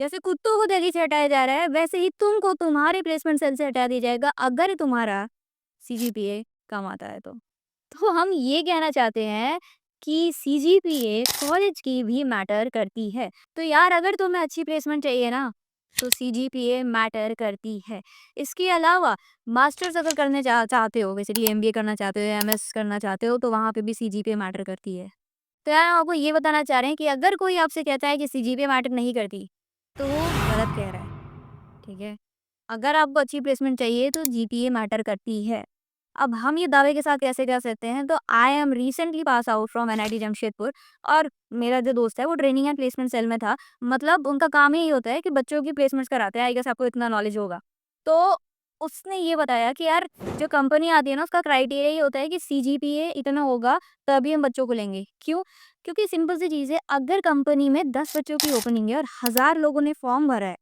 जैसे कुत्तों को दिल्ली से हटाया जा रहा है, वैसे ही तुमको तुम्हारे प्लेसमेंट सेल से हटा दिया जाएगा अगर तुम्हारा सीजीपीए कम आता है तो। तो हम ये कहना चाहते हैं कि सीजीपीए कॉलेज की भी मैटर करती है। तो यार अगर तुम्हें अच्छी प्लेसमेंट चाहिए ना, तो सीजीपीए मैटर करती है। इसके अलावा मास्टर्स अगर करने चाहते हो, बेसिकली एमबीए करना चाहते हो, एमएस करना चाहते हो, तो वहाँ पे भी सीजीपीए मैटर करती है। तो यार हम आपको ये बताना चाह रहे हैं कि अगर कोई आपसे कहता है कि सीजीपीए मैटर नहीं करती, तो वो गलत कह रहा है, ठीक है? अगर आपको अच्छी प्लेसमेंट चाहिए तो जीपीए मैटर करती है। अब हम ये दावे के साथ कैसे कह सकते हैं, तो I M recently pass out from NIT Jamshedpur और मेरा जो दोस्त है वो ट्रेनिंग एंड प्लेसमेंट सेल में था। मतलब उनका काम ही यही होता है कि बच्चों की प्लेसमेंट्स कराते हैं, आई गेस आपको इतना नॉलेज होगा। तो उसने ये बताया कि यार जो कंपनी आती है ना उसका क्राइटेरिया ये होता है कि सीजीपीए इतना होगा तभी हम बच्चों को लेंगे। क्यों? क्योंकि सिंपल सी चीज़ है, अगर कंपनी में 10 बच्चों की ओपनिंग है और 1000 लोगों ने फॉर्म भरा है,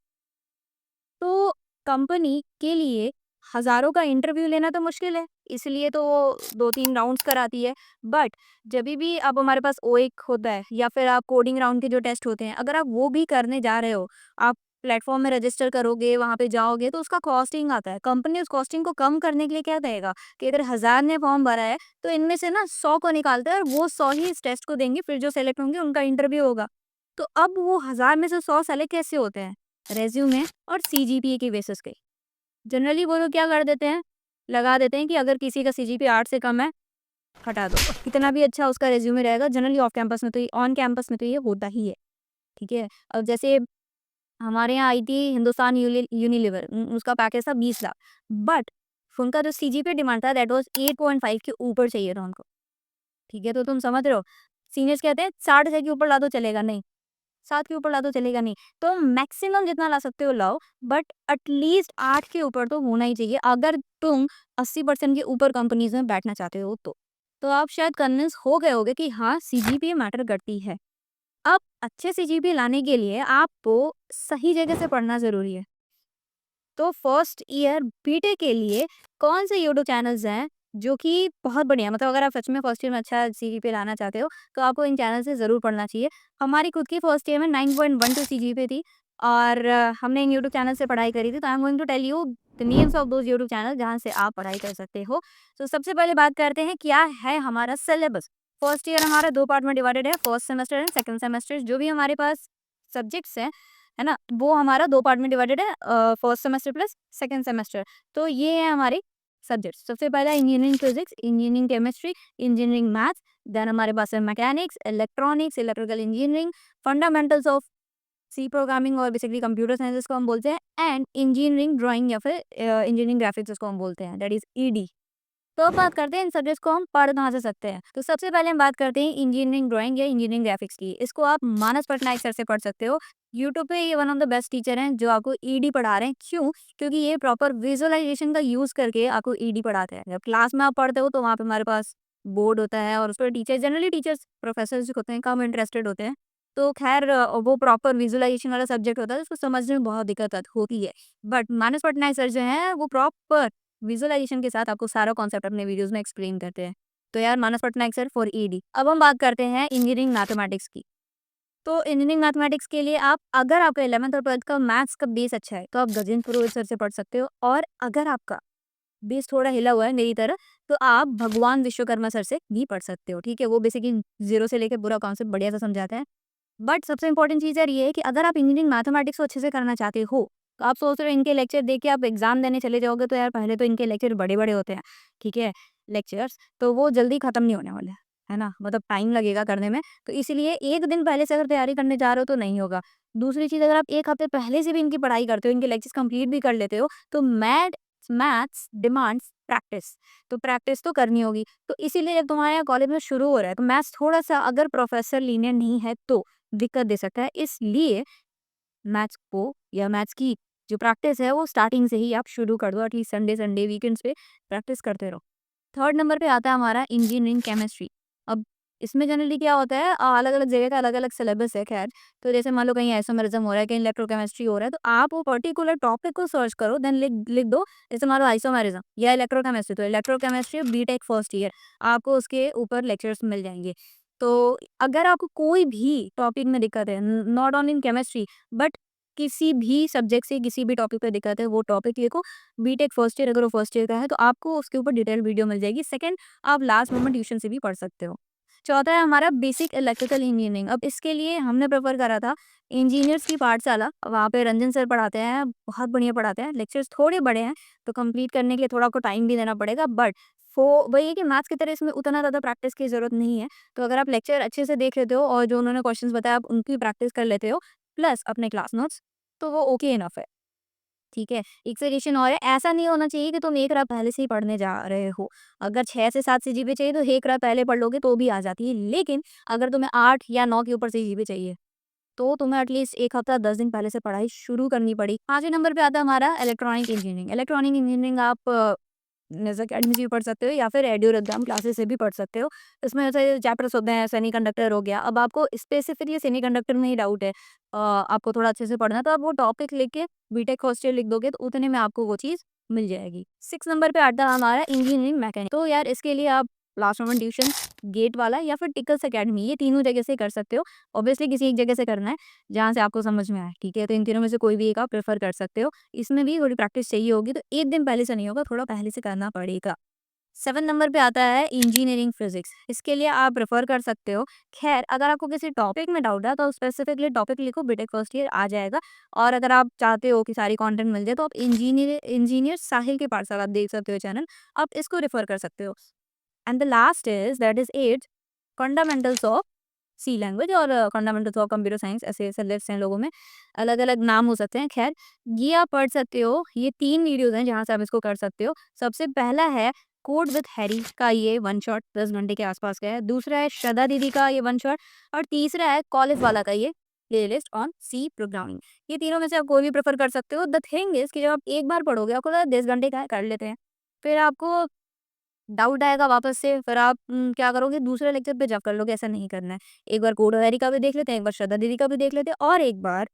तो कंपनी के लिए हज़ारों का इंटरव्यू लेना तो मुश्किल है, इसलिए तो वो 2-3 राउंड्स कराती है। बट जभी भी अब हमारे पास ओएक होता है या फिर आप कोडिंग राउंड के जो टेस्ट होते हैं, अगर आप वो भी करने जा रहे हो, आप प्लेटफ़ॉर्म में रजिस्टर करोगे, वहाँ पे जाओगे तो उसका कॉस्टिंग आता है। कंपनी उस कॉस्टिंग को कम करने के लिए क्या कहेगा कि अगर 1000 ने फॉर्म भरा है, तो इनमें से ना 100 को निकालते हैं और वो 100 ही इस टेस्ट को देंगे, फिर जो सेलेक्ट होंगे उनका इंटरव्यू होगा। तो अब वो 1000 में से 100 सेलेक्ट कैसे होते हैं? रेज़्यूमे और सीजीपीए के बेसिस पे। जनरली वो लोग क्या कर देते हैं, लगा देते हैं कि अगर किसी का सीजीपीए 8 से कम है, हटा दो। कितना भी अच्छा उसका रिज़्यूमे रहेगा, जनरली ऑफ कैंपस में तो ये ऑन कैंपस में तो ये होता ही है, ठीक है? अब जैसे हमारे यहाँ आई थी हिंदुस्तान यूनिलीवर, उसका पैकेज था 20 लाख, बट उनका जो सीजीपीए डिमांड था दैट वाज़ 8.5 के ऊपर चाहिए था उनको, ठीक है? तो तुम समझ रहे हो, सीनियर्स कहते हैं 60 के ऊपर ला दो चलेगा, नहीं। 7 के ऊपर ला दो चलेगा नहीं। तो मैक्सिमम जितना ला सकते हो लाओ, बट एटलीस्ट 8 के ऊपर तो होना ही चाहिए अगर तुम 80% के ऊपर कंपनीज़ में बैठना चाहते हो तो। तो आप शायद कन्विंस हो गए होंगे कि हाँ, सीजीपीए मैटर करती है। अब अच्छे सीजीपीए लाने के लिए आपको सही जगह से पढ़ना ज़रूरी है। तो फर्स्ट ईयर बीटेक के लिए कौन से यूट्यूब चैनल्स हैं जो कि बहुत बढ़िया, मतलब अगर आप सच में फर्स्ट ईयर में अच्छा सीजीपीए लाना चाहते हो तो आपको इन चैनल से ज़रूर पढ़ना चाहिए। हमारी खुद की फर्स्ट ईयर में 9.12 सीजीपीए थी और हमने इन यूट्यूब चैनल से पढ़ाई करी थी। तो I am going to tell you the names of those YouTube channel जहाँ से आप पढ़ाई कर सकते हो। तो सबसे पहले बात करते हैं क्या है हमारा सिलेबस। फर्स्ट ईयर हमारा 2 पार्ट में डिवाइडेड है, first semester and second semester. जो भी हमारे पास सब्जेक्ट्स हैं, है ना? वो हमारा 2 पार्ट में डिवाइडेड है, first semester plus second semester. तो ये है हमारे सब्जेक्ट्स। सबसे पहला engineering physics, engineering chemistry, engineering maths, then हमारे पास है mechanics, electronics, electrical engineering, fundamentals of C programming और बेसिकली कंप्यूटर साइंस जिसको हम बोलते हैं, एंड इंजीनियरिंग ड्राइंग या फिर इंजीनियरिंग ग्राफिक्स जिसको हम बोलते हैं, दैट इज़ ईडी। तो अब बात करते हैं इन सब्जेक्ट्स को हम पढ़ कहाँ से सकते हैं। तो सबसे पहले हम बात करते हैं इंजीनियरिंग ड्राइंग या इंजीनियरिंग ग्राफिक्स की। इसको आप मानस पटनायक सर से पढ़ सकते हो। यूट्यूब पे ये one of the best teacher हैं जो आपको ईडी पढ़ा रहे हैं। क्यों? क्योंकि ये प्रॉपर विजुअलाइजेशन का यूज़ करके आपको ईडी पढ़ाते हैं। जब क्लास में आप पढ़ते हो तो वहाँ पे हमारे पास बोर्ड होता है और उस पर टीचर, जनरली टीचर्स प्रोफेसर्स जो होते हैं कम इंटरेस्टेड होते हैं। तो खैर वो प्रॉपर विजुअलाइजेशन वाला सब्जेक्ट होता है, उसको समझने में बहुत दिक्कत होती है। बट मानस पटनायक सर जो हैं वो प्रॉपर विजुअलाइजेशन के साथ आपको सारा कॉन्सेप्ट अपने वीडियोस में एक्सप्लेन करते हैं। तो यार मानस पटनायक सर फॉर ईडी। अब हम बात करते हैं इंजीनियरिंग मैथमेटिक्स की। तो इंजीनियरिंग मैथमेटिक्स के लिए आप, अगर आपका 11th और 12th का मैथ्स का बेस अच्छा है तो आप गजेंद्र पुरोहित सर से पढ़ सकते हो, और अगर आपका बेस थोड़ा हिला हुआ है मेरी तरह तो आप भगवान विश्वकर्मा सर से भी पढ़ सकते हो, ठीक है? वो बेसिकली जीरो से लेकर पूरा कॉन्सेप्ट बढ़िया से समझाते हैं। बट सबसे इम्पोर्टेंट चीज़ यार ये है कि अगर आप इंजीनियरिंग मैथमेटिक्स को अच्छे से करना चाहते हो, तो आप सोच रहे हो इनके लेक्चर देख के आप एग्ज़ाम देने चले जाओगे, तो यार पहले तो इनके लेक्चर बड़े-बड़े होते हैं, ठीक है? लेक्चर्स, तो वो जल्दी खत्म नहीं होने वाले, है ना? मतलब टाइम लगेगा करने में, तो इसीलिए 1 दिन पहले से अगर तैयारी करने जा रहे हो तो नहीं होगा। दूसरी चीज़, अगर आप 1 हफ्ते पहले से भी इनकी पढ़ाई करते हो, इनके लेक्चर्स कंप्लीट भी कर लेते हो, तो मैथ्स डिमांड्स प्रैक्टिस, तो प्रैक्टिस तो करनी होगी। तो इसीलिए जब तुम्हारे यहाँ कॉलेज में शुरू हो रहा है, तो मैथ्स थोड़ा-सा अगर प्रोफ़ेसर लीनिएंट नहीं है तो दिक्कत दे सकता है। इसलिए मैथ्स को या मैथ्स की जो प्रैक्टिस है वो स्टार्टिंग से ही आप शुरू कर दो, एटलीस्ट संडे वीकेंड्स पे प्रैक्टिस करते रहो। थर्ड नंबर पे आता है हमारा इंजीनियरिंग केमिस्ट्री। अब इसमें जनरली क्या होता है, अलग-अलग जगह का अलग-अलग सिलेबस है खैर। तो जैसे मान लो कहीं आइसोमेरिज्म हो रहा है, कहीं इलेक्ट्रोकेमिस्ट्री हो रहा है, तो आप वो पर्टिकुलर टॉपिक को सर्च करो, देन लिख लिख दो। जैसे मान लो आइसोमेरिज्म या इलेक्ट्रोकेमिस्ट्री, तो इलेक्ट्रोकेमिस्ट्री बीटेक फर्स्ट ईयर, आपको उसके ऊपर लेक्चर्स मिल जाएँगे। तो अगर आपको कोई भी टॉपिक में दिक्कत है, not only in chemistry but किसी भी सब्जेक्ट से किसी भी टॉपिक पे दिक्कत है वो टॉपिक लिखो। बीटेक फर्स्ट ईयर अगर वो फर्स्ट ईयर का है तो आपको उसके ऊपर डिटेल वीडियो मिल जाएगी। सेकंड, आप लास्ट मोमेंट ट्यूशन से भी पढ़ सकते हो। चौथा है हमारा बेसिक इलेक्ट्रिकल इंजीनियरिंग। अब इसके लिए हमने प्रेफर करा था इंजीनियर्स की पाठशाला। वहाँ पे रंजन सर पढ़ाते हैं, बहुत बढ़िया पढ़ाते हैं। लेक्चर्स थोड़े बड़े हैं तो कंप्लीट करने के लिए थोड़ा आपको टाइम भी देना पड़ेगा, बट वो वही है कि मैथ्स की तरह इसमें उतना ज़्यादा प्रैक्टिस की ज़रूरत नहीं है। तो अगर आप लेक्चर अच्छे से देख लेते हो और जो उन्होंने क्वेश्चंस बताया आप उनकी प्रैक्टिस कर लेते हो प्लस अपने क्लास नोट्स, तो वो ओके इनफ है। ठीक है, एक सजेशन और है, ऐसा नहीं होना चाहिए कि तुम 1 रात पहले से ही पढ़ने जा रहे हो। अगर 6 से 7 सीजीपीए चाहिए तो 1 रात पहले पढ़ लोगे तो भी आ जाती है। लेकिन अगर तुम्हें 8 या 9 के ऊपर सीजीपीए चाहिए, तो तुम्हें एटलीस्ट 1 हफ्ता 10 दिन पहले से पढ़ाई शुरू करनी पड़ी। 5वें नंबर पे आता है हमारा इलेक्ट्रॉनिक इंजीनियरिंग। इलेक्ट्रॉनिक इंजीनियरिंग आप निज़ अकेडमी से भी पढ़ सकते हो या फिर एड्यूर एग्जाम क्लासेस से भी पढ़ सकते हो। इसमें ऐसे चैप्टर्स होते हैं, सेमीकंडक्टर हो गया। अब आपको स्पेसिफिकली सेमीकंडक्टर में ही डाउट है, आपको थोड़ा अच्छे से पढ़ना है तो आप वो टॉपिक लिख के बीटेक फर्स्ट ईयर लिख दोगे तो उतने में आपको वो चीज़ मिल जाएगी। 6 नंबर पे आता है हमारा इंजीनियरिंग मैकेनिक। तो यार इसके लिए आप लास्ट मोमेंट ट्यूशन, गेट वाला या फिर टिकल्स अकेडमी, ये तीनों जगह से कर सकते हो। ऑब्वियसली किसी एक जगह से करना है जहाँ से आपको समझ में आए, ठीक है? तो इन तीनों में से कोई भी एक आप प्रेफर कर सकते हो। इसमें भी थोड़ी प्रैक्टिस चाहिए होगी तो 1 दिन पहले से नहीं होगा, थोड़ा पहले से करना पड़ेगा। 7 नंबर पे आता है इंजीनियरिंग फिजिक्स। इसके लिए आप प्रेफर कर सकते हो। खैर अगर आपको किसी टॉपिक में डाउट है तो स्पेसिफिकली टॉपिक लिखो, बीटेक फर्स्ट ईयर आ जाएगा। और अगर आप चाहते हो कि सारी कंटेंट मिल जाए तो आप इंजीनियर साहिल के पाठशाला आप देख सकते हो चैनल, आप इसको रेफर कर सकते हो। And the last is that is 8 fundamentals of C language और फंडामेंटल्स ऑफ कंप्यूटर साइंस, ऐसे लिस्ट हैं लोगों में, अलग-अलग नाम हो सकते हैं। ख़ैर, ये आप पढ़ सकते हो। ये 3 वीडियोज़ हैं जहाँ से आप इसको कर सकते हो। सबसे पहला है कोड विद हैरी का ये वन शॉट 10 घंटे के आसपास का है। दूसरा है श्रद्धा दीदी का ये वन शॉट और तीसरा है कॉलेज वाला का ये प्लेलिस्ट ऑन सी प्रोग्रामिंग। ये तीनों में से आप कोई भी प्रेफ़र कर सकते हो। द थिंग इज़ कि जब आप एक बार पढ़ोगे आपको लगेगा 10 घंटे का है, कर लेते हैं। फिर आपको डाउट आएगा वापस से, फिर आप क्या करोगे दूसरे लेक्चर पे जब कर लोगे, ऐसा नहीं करना है। एक बार कोड वैरी का भी देख लेते हैं, एक बार श्रद्धा दीदी का भी देख लेते हैं और एक बार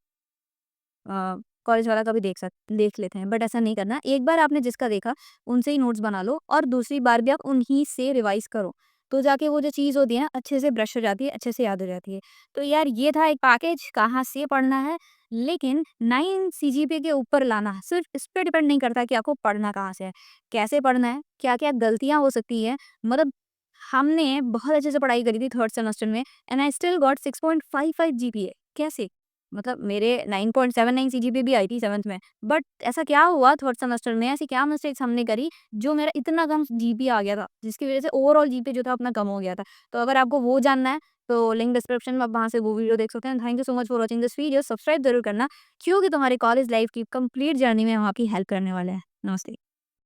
कॉलेज वाला का भी देख लेते हैं, बट ऐसा नहीं करना। एक बार आपने जिसका देखा उनसे ही नोट्स बना लो और दूसरी बार भी आप उन्हीं से रिवाइज़ करो। तो जाके वो जो चीज़ होती है ना अच्छे से ब्रश हो जाती है, अच्छे से याद हो जाती है। तो यार ये था एक पैकेज कहाँ से पढ़ना है, लेकिन 9 सीजीपीए के ऊपर लाना सिर्फ़ इस पे डिपेंड नहीं करता कि आपको पढ़ना कहाँ से है, कैसे पढ़ना है, क्या-क्या गलतियाँ हो सकती हैं। मतलब हमने बहुत अच्छे से पढ़ाई करी थी 3rd सेमेस्टर में and I still got 6.55 GPA. कैसे? मतलब मेरे 9.79 सीजीपीए भी आई थी 7th में। बट ऐसा क्या हुआ 3rd सेमेस्टर में, ऐसी क्या मिस्टेक्स हमने करी जो मेरा इतना कम जीपीए आ गया था, जिसकी वज़ह से ओवरऑल जीपीए जो था अपना कम हो गया था। तो अगर आपको वो जानना है तो लिंक डिस्क्रिप्शन में आप वहाँ से वो वीडियो देख सकते हैं। Thank you so much for watching this video. Subscribe ज़रूर करना क्योंकि तुम्हारी कॉलेज लाइफ़ की कंप्लीट जर्नी में हम आपकी हेल्प करने वाले हैं। नमस्ते।